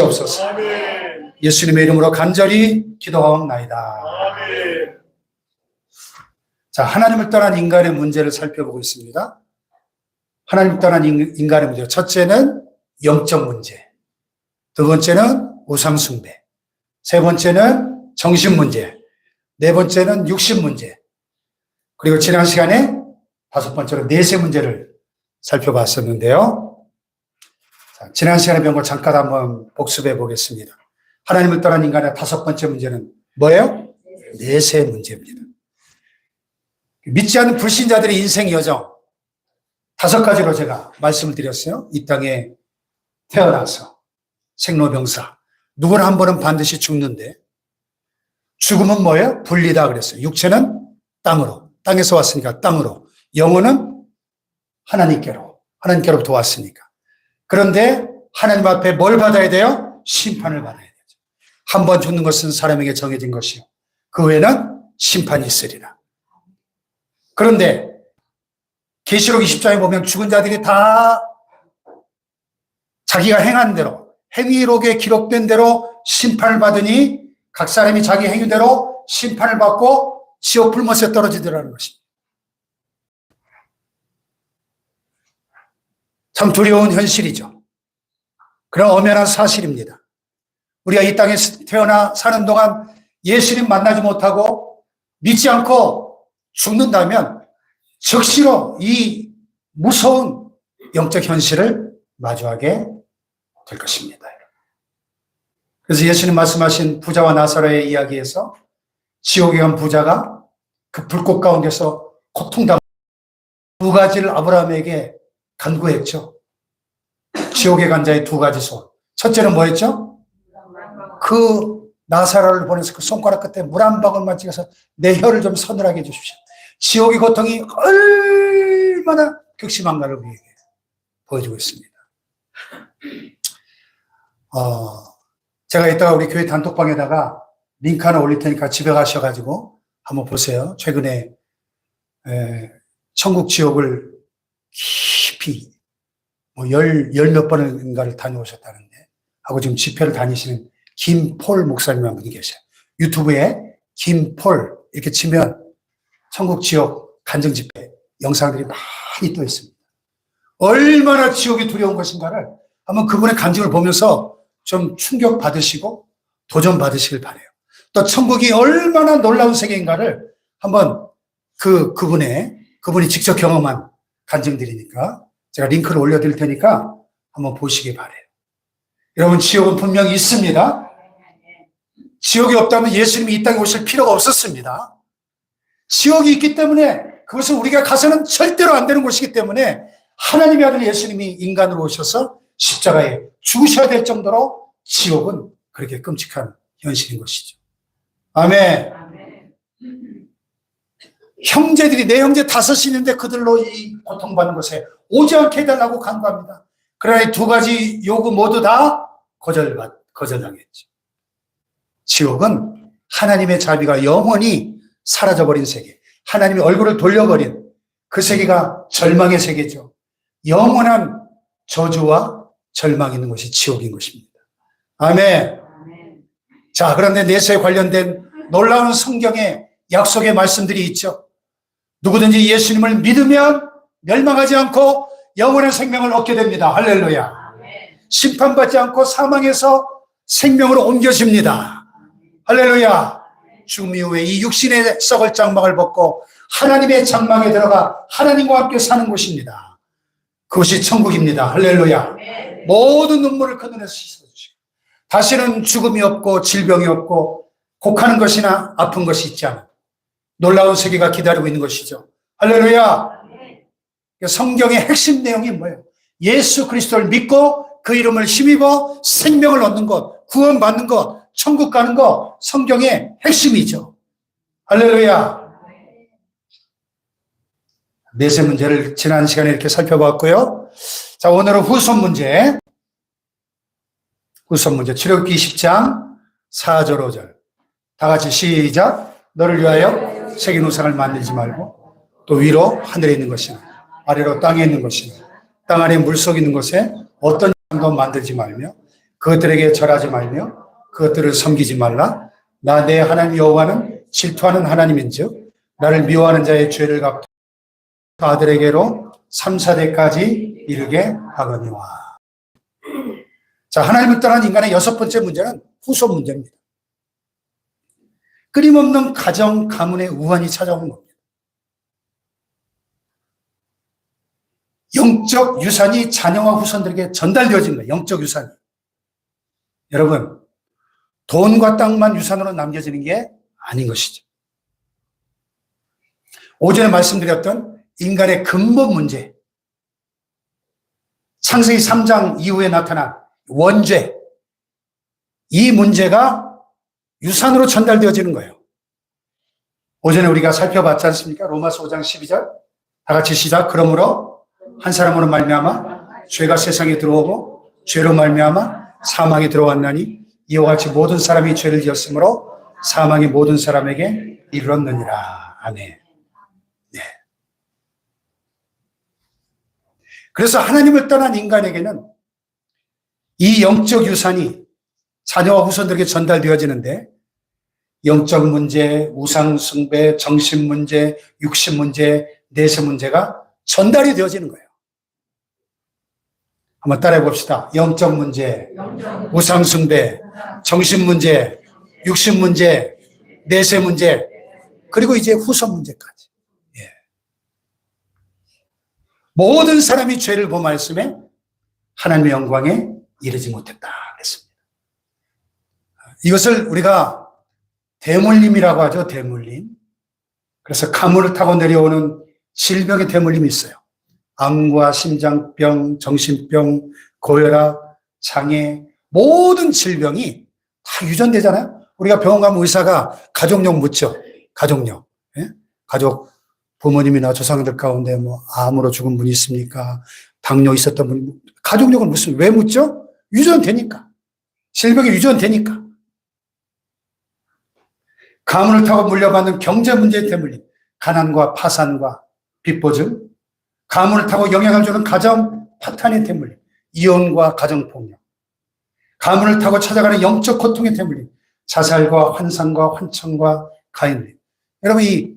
주옵소서. 예수님의 이름으로 간절히 기도하옵나이다. 자, 하나님을 떠난 인간의 문제를 살펴보고 있습니다. 하나님을 떠난 인간의 문제. 첫째는 영적 문제. 두 번째는 우상숭배. 세 번째는 정신 문제. 네 번째는 육신 문제. 그리고 지난 시간에 다섯 번째로 내세 문제를 살펴봤었는데요. 자, 지난 시간에 배운 거 잠깐 한번 복습해 보겠습니다. 하나님을 떠난 인간의 다섯 번째 문제는 뭐예요? 내세 문제입니다. 믿지 않는 불신자들의 인생 여정 다섯 가지로 제가 말씀을 드렸어요. 이 땅에 태어나서 생로병사 누구나 한 번은 반드시 죽는데 죽음은 뭐예요? 분리다 그랬어요. 육체는 땅으로, 땅에서 왔으니까 땅으로, 영혼은 하나님께로부터 왔으니까. 그런데 하나님 앞에 뭘 받아야 돼요? 심판을 받아야 되죠. 한 번 죽는 것은 사람에게 정해진 것이요, 그 외에는 심판이 있으리라. 그런데 계시록 20장에 보면 죽은 자들이 다 자기가 행한 대로, 행위록에 기록된 대로 심판을 받으니 각 사람이 자기 행위대로 심판을 받고 지옥 불못에 떨어지더라는 것입니다. 참 두려운 현실이죠. 그런 엄연한 사실입니다. 우리가 이 땅에 태어나 사는 동안 예수님 만나지 못하고 믿지 않고 죽는다면 즉시로 이 무서운 영적 현실을 마주하게 될 것입니다. 그래서 예수님 말씀하신 부자와 나사로의 이야기에서 지옥에 간 부자가 그 불꽃 가운데서 고통당하고 두 가지를 아브라함에게 간구했죠. 지옥에 간 자의 두 가지 소원. 첫째는 뭐였죠? 그 나사로를 보내서 그 손가락 끝에 물 한 방울만 찍어서 내 혀를 좀 서늘하게 해주십시오. 지옥의 고통이 얼마나 극심한가를 우리에게 보여주고 있습니다. 제가 이따가 우리 교회 단톡방에다가 링크 하나 올릴 테니까 집에 가셔가지고 한번 보세요. 최근에 천국 지옥을 깊이 열 몇 번인가를 다녀오셨다는데 하고 지금 집회를 다니시는 김폴 목사님 한 분이 계세요. 유튜브에 김폴 이렇게 치면 천국 지옥 간증 집회 영상들이 많이 떠 있습니다. 얼마나 지옥이 두려운 것인가를 한번 그분의 간증을 보면서 좀 충격 받으시고 도전 받으시길 바라요. 또 천국이 얼마나 놀라운 세계인가를 한번 그분이 직접 경험한 간증들이니까 제가 링크를 올려드릴 테니까 한번 보시기 바라요. 여러분, 지옥은 분명히 있습니다. 지옥이 없다면 예수님이 이 땅에 오실 필요가 없었습니다. 지옥이 있기 때문에 그것은 우리가 가서는 절대로 안 되는 곳이기 때문에 하나님의 아들 예수님이 인간으로 오셔서 십자가에 죽으셔야 될 정도로 지옥은 그렇게 끔찍한 현실인 것이죠. 아멘. 형제들이, 내 형제 다섯이 있는데 그들로 이 고통받는 것에 오지 않게 해달라고 간구합니다. 그러나 이 두 가지 요구 모두 다 거절당했죠. 지옥은 하나님의 자비가 영원히 사라져버린 세계, 하나님의 얼굴을 돌려버린 그 세계가 절망의 세계죠. 영원한 저주와 절망이 있는 것이 지옥인 것입니다. 아멘. 자, 그런데 내세에 관련된 놀라운 성경의 약속의 말씀들이 있죠. 누구든지 예수님을 믿으면 멸망하지 않고 영원한 생명을 얻게 됩니다. 할렐루야. 심판받지 않고 사망에서 생명으로 옮겨집니다. 할렐루야. 죽음 이후에 이 육신의 썩을 장막을 벗고 하나님의 장막에 들어가 하나님과 함께 사는 곳입니다. 그것이 천국입니다. 할렐루야. 모든 눈물을 그 눈에서 씻어주시고 다시는 죽음이 없고 질병이 없고 곡하는 것이나 아픈 것이 있지 않은 놀라운 세계가 기다리고 있는 것이죠. 할렐루야. 성경의 핵심 내용이 뭐예요? 예수 그리스도를 믿고 그 이름을 힘입어 생명을 얻는 것, 구원받는 것, 천국 가는 것, 성경의 핵심이죠. 할렐루야. 내세 문제를 지난 시간에 이렇게 살펴봤고요. 자, 오늘은 후손 문제. 출애굽기 10장 4절 5절. 다 같이 시작. 너를 위하여 새긴 우상을 만들지 말고 또 위로 하늘에 있는 것이나 아래로 땅에 있는 것이나 땅 아래 물속에 있는 것에 어떤 양도 만들지 말며 그것들에게 절하지 말며 그것들을 섬기지 말라. 나 내 하나님 여호와는 질투하는 하나님인즉 나를 미워하는 자의 죄를 갚고 아들에게로 3, 4대까지 이르게 하거니와. 자, 하나님을 떠난 인간의 6번째 문제는 후손 문제입니다. 끊임없는 가정, 가문의 우환이 찾아오는 겁니다. 영적 유산이 자녀와 후손들에게 전달되어지는 거예요. 영적 유산이. 여러분, 돈과 땅만 유산으로 남겨지는 게 아닌 것이죠. 오전에 말씀드렸던 인간의 근본 문제, 창세기 3장 이후에 나타난 원죄, 이 문제가 유산으로 전달되어지는 거예요. 오전에 우리가 살펴봤지 않습니까? 로마서 5장 12절. 다 같이 시작. 그러므로 한 사람으로 말미암아 죄가 세상에 들어오고 죄로 말미암아 사망이 들어왔나니 이와 같이 모든 사람이 죄를 지었으므로 사망이 모든 사람에게 이르렀느니라. 아멘. 네. 그래서 하나님을 떠난 인간에게는 이 영적 유산이 자녀와 후손들에게 전달되어지는데 영적 문제, 우상 숭배, 정신 문제, 육신 문제, 내세 문제가 전달이 되어지는 거예요. 한번 따라해 봅시다. 영적 문제, 우상 숭배, 정신 문제, 육신 문제, 내세 문제, 그리고 이제 후손 문제까지. 예. 모든 사람이 죄를 범하였음에 하나님의 영광에 이르지 못했다 그랬습니다. 이것을 우리가 대물림이라고 하죠. 대물림. 그래서 가물을 타고 내려오는 질병의 대물림이 있어요. 암과 심장병, 정신병, 고혈압, 장애, 모든 질병이 다 유전되잖아요. 우리가 병원 가면 의사가 가족력 묻죠. 가족력. 예? 가족 부모님이나 조상들 가운데 뭐 암으로 죽은 분이 있습니까? 당뇨 있었던 분이 가족력을 묻습니다. 왜 묻죠? 유전되니까. 질병이 유전되니까. 가문을 타고 물려받는 경제 문제 때문에 가난과 파산과 빚보증, 가문을 타고 영향을 주는 가정 파탄의 때문에 이혼과 가정폭력, 가문을 타고 찾아가는 영적 고통의 때문에 자살과 환상과 환청과 가인림. 여러분, 이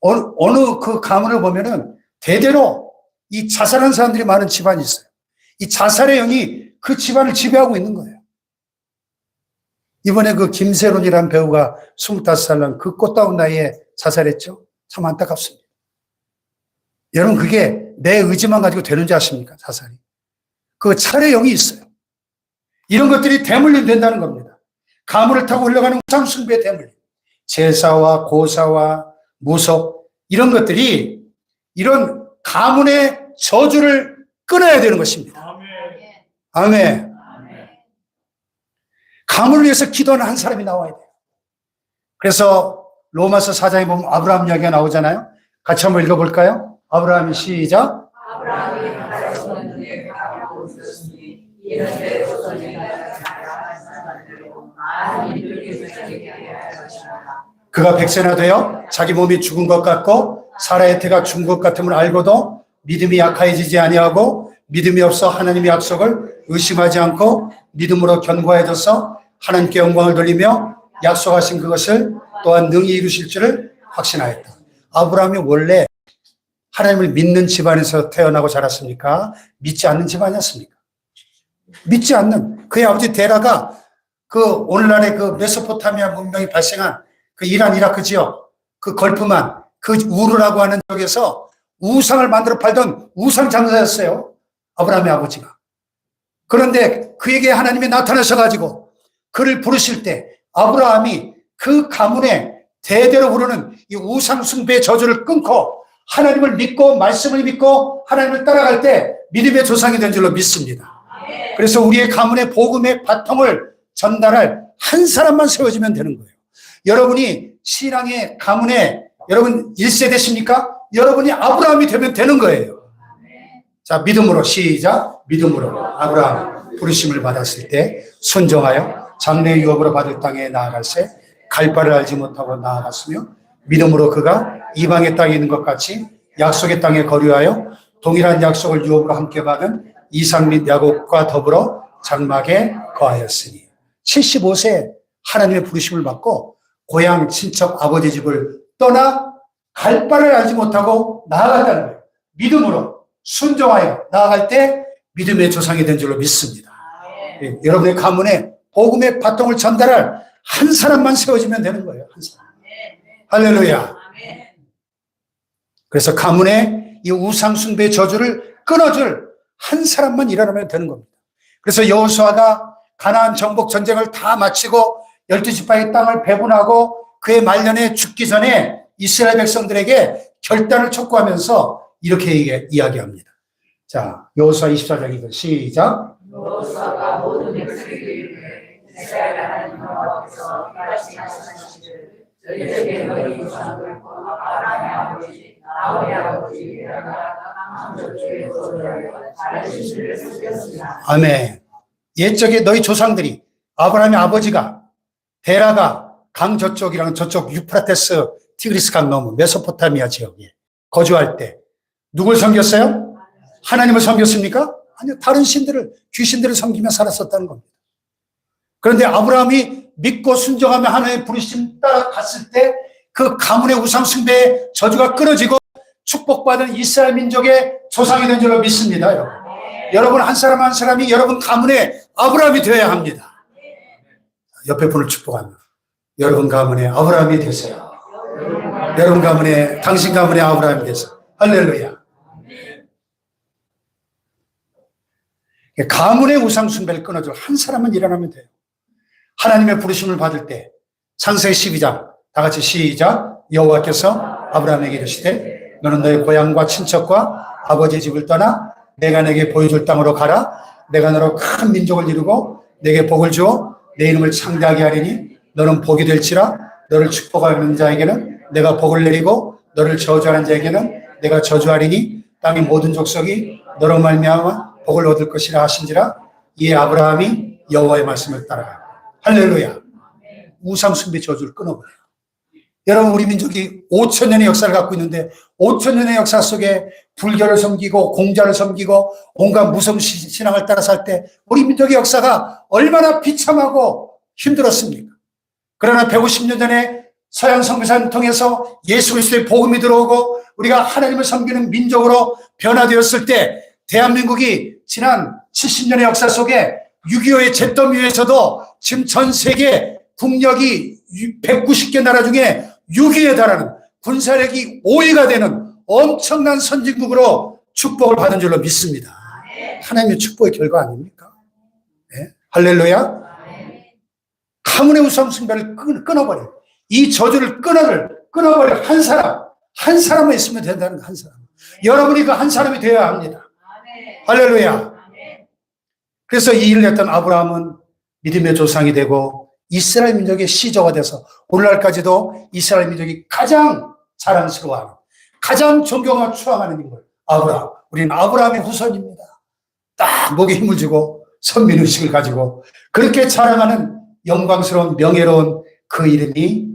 어느 그 가문을 보면은 대대로 이 자살한 사람들이 많은 집안이 있어요. 이 자살의 영이 그 집안을 지배하고 있는 거예요. 이번에 그 김세론이라는 배우가 25살 난 그 꽃다운 나이에 자살했죠. 참 안타깝습니다. 여러분, 그게 내 의지만 가지고 되는지 아십니까? 자살이. 그 차례 영이 있어요. 이런 것들이 대물림 된다는 겁니다. 가문을 타고 흘러가는 우상숭배의 대물림. 제사와 고사와 무속, 이런 것들이 이런 가문의 저주를 끊어야 되는 것입니다. 아멘. 가문을 위해서 기도하는 한 사람이 나와야 돼요. 그래서 로마서 4장에 보면 아브라함 이야기가 나오잖아요. 같이 한번 읽어볼까요? 아브라함이 시작. 아브라함이 하나님의 눈에 가까워 있었으니 이런데 그가 100세나 되어 자기 몸이 죽은 것 같고 사라의 태가 죽은 것 같음을 알고도 믿음이 약해지지 아니하고 믿음이 없어 하나님의 약속을 의심하지 않고 믿음으로 견고해져서 하나님께 영광을 돌리며 약속하신 그것을 또한 능히 이루실 줄을 확신하였다. 아브라함이 원래 하나님을 믿는 집안에서 태어나고 자랐습니까? 믿지 않는 집안이었습니까? 믿지 않는. 그의 아버지 데라가 그 오늘날의 그 메소포타미아 문명이 발생한 그 이란, 이라크 지역, 그 걸프만, 그 우르라고 하는 쪽에서 우상을 만들어 팔던 우상 장사였어요. 아브라함의 아버지가. 그런데 그에게 하나님이 나타나셔가지고 그를 부르실 때 아브라함이 그 가문에 대대로 부르는 이 우상 숭배의 저주를 끊고 하나님을 믿고 말씀을 믿고 하나님을 따라갈 때 믿음의 조상이 된 줄로 믿습니다. 그래서 우리의 가문의 복음의 바통을 전달할 한 사람만 세워지면 되는 거예요. 여러분이 신앙의 가문에 여러분 1세대십니까? 여러분이 아브라함이 되면 되는 거예요. 자, 믿음으로 시작. 믿음으로 아브라함 부르심을 받았을 때 순종하여 장래 유업으로 받을 땅에 나아갈새 갈 바를 알지 못하고 나아갔으며 믿음으로 그가 이방의 땅에 있는 것 같이 약속의 땅에 거류하여 동일한 약속을 유업으로 함께 받은 이삭 및 야곱과 더불어 장막에 거하였으니 75세 하나님의 부르심을 받고 고향 친척 아버지 집을 떠나 갈 바를 알지 못하고 나아갔다는 거예요. 믿음으로 순종하여 나아갈 때 믿음의 조상이 된 줄로 믿습니다. 예, 여러분의 가문에 복음의 바통을 전달할 한 사람만 세워지면 되는 거예요. 한 사람. 할렐루야. 그래서 가문의 이 우상 숭배의 저주를 끊어줄 한 사람만 일어나면 되는 겁니다. 그래서 여호수아가 가나안 정복 전쟁을 다 마치고 12지파의 땅을 배분하고 그의 말년에 죽기 전에 이스라엘 백성들에게 결단을 촉구하면서 이렇게 이야기합니다. 자, 여호수아 24장 시작. 여호수아가 모든 백성에게 이스라엘 하나님 여호와께서 이같이 말씀하시기를 너희에게 너희 조상들 아브라함의 아버지 나홀의 아버지 강 저쪽에서 잘하신 을 숨겼으나. 아멘. 옛적에 너희 조상들이 아브라함의 아버지가 데라가 강 저쪽이랑 저쪽 유프라테스 티그리스 강 넘은 메소포타미아 지역에 거주할 때 누굴 섬겼어요? 하나님을 섬겼습니까? 아니요. 다른 신들을, 귀신들을 섬기며 살았었다는 겁니다. 그런데 아브라함이 믿고 순종하며 하나님의 부르심 따라 갔을 때 그 가문의 우상 숭배의 저주가 끊어지고 축복받은 이스라엘 민족의 조상이 된 줄로 믿습니다. 여러분. 여러분 한 사람 한 사람이 여러분 가문의 아브라함이 되어야 합니다. 옆에 분을 축복합니다. 여러분 가문의 아브라함이 되세요. 여러분 가문의, 당신 가문의 아브라함이 되세요. 할렐루야. 가문의 우상 숭배를 끊어줄 한 사람만 일어나면 돼요. 하나님의 부르심을 받을 때 창세기 12장 다 같이 시작. 여호와께서 아브라함에게 이르시되 너는 너의 고향과 친척과 아버지 집을 떠나 내가 내게 보여줄 땅으로 가라. 내가 너로 큰 민족을 이루고 내게 복을 주어 내 이름을 창대하게 하리니 너는 복이 될지라. 너를 축복하는 자에게는 내가 복을 내리고 너를 저주하는 자에게는 내가 저주하리니 땅의 모든 족속이 너로 말미암아 복을 얻을 것이라 하신지라. 이에 아브라함이 여호와의 말씀을 따라가. 할렐루야. 우상 숭배 저주를 끊어버려요. 여러분 우리 민족이 5,000년의 역사를 갖고 있는데 5,000년의 역사 속에 불교를 섬기고 공자를 섬기고 온갖 무성 신앙을 따라 살 때 우리 민족의 역사가 얼마나 비참하고 힘들었습니까? 그러나 150년 전에 서양 선교사를 통해서 예수 그리스도의 복음이 들어오고 우리가 하나님을 섬기는 민족으로 변화되었을 때 대한민국이 지난 70년의 역사 속에 6.25의 잿더미 위에서도 지금 전 세계 국력이 190개 나라 중에 6위에 달하는 군사력이 5위가 되는 엄청난 선진국으로 축복을 받은 줄로 믿습니다. 하나님의 축복의 결과 아닙니까? 네? 할렐루야. 가문의 우상 숭배를 끊어버려. 이 저주를 끊어버려. 한 사람만 있으면 된다는 한 사람. 여러분이 그 한 사람이 되어야 합니다. 할렐루야. 그래서 이 일을 했던 아브라함은 믿음의 조상이 되고 이스라엘 민족의 시조가 돼서 오늘날까지도 이스라엘 민족이 가장 자랑스러워하는, 가장 존경하고 추앙하는 인물 아브라함. 우리는 아브라함의 후손입니다. 딱 목에 힘을 주고 선민의식을 가지고 그렇게 자랑하는 영광스러운 명예로운 그 이름이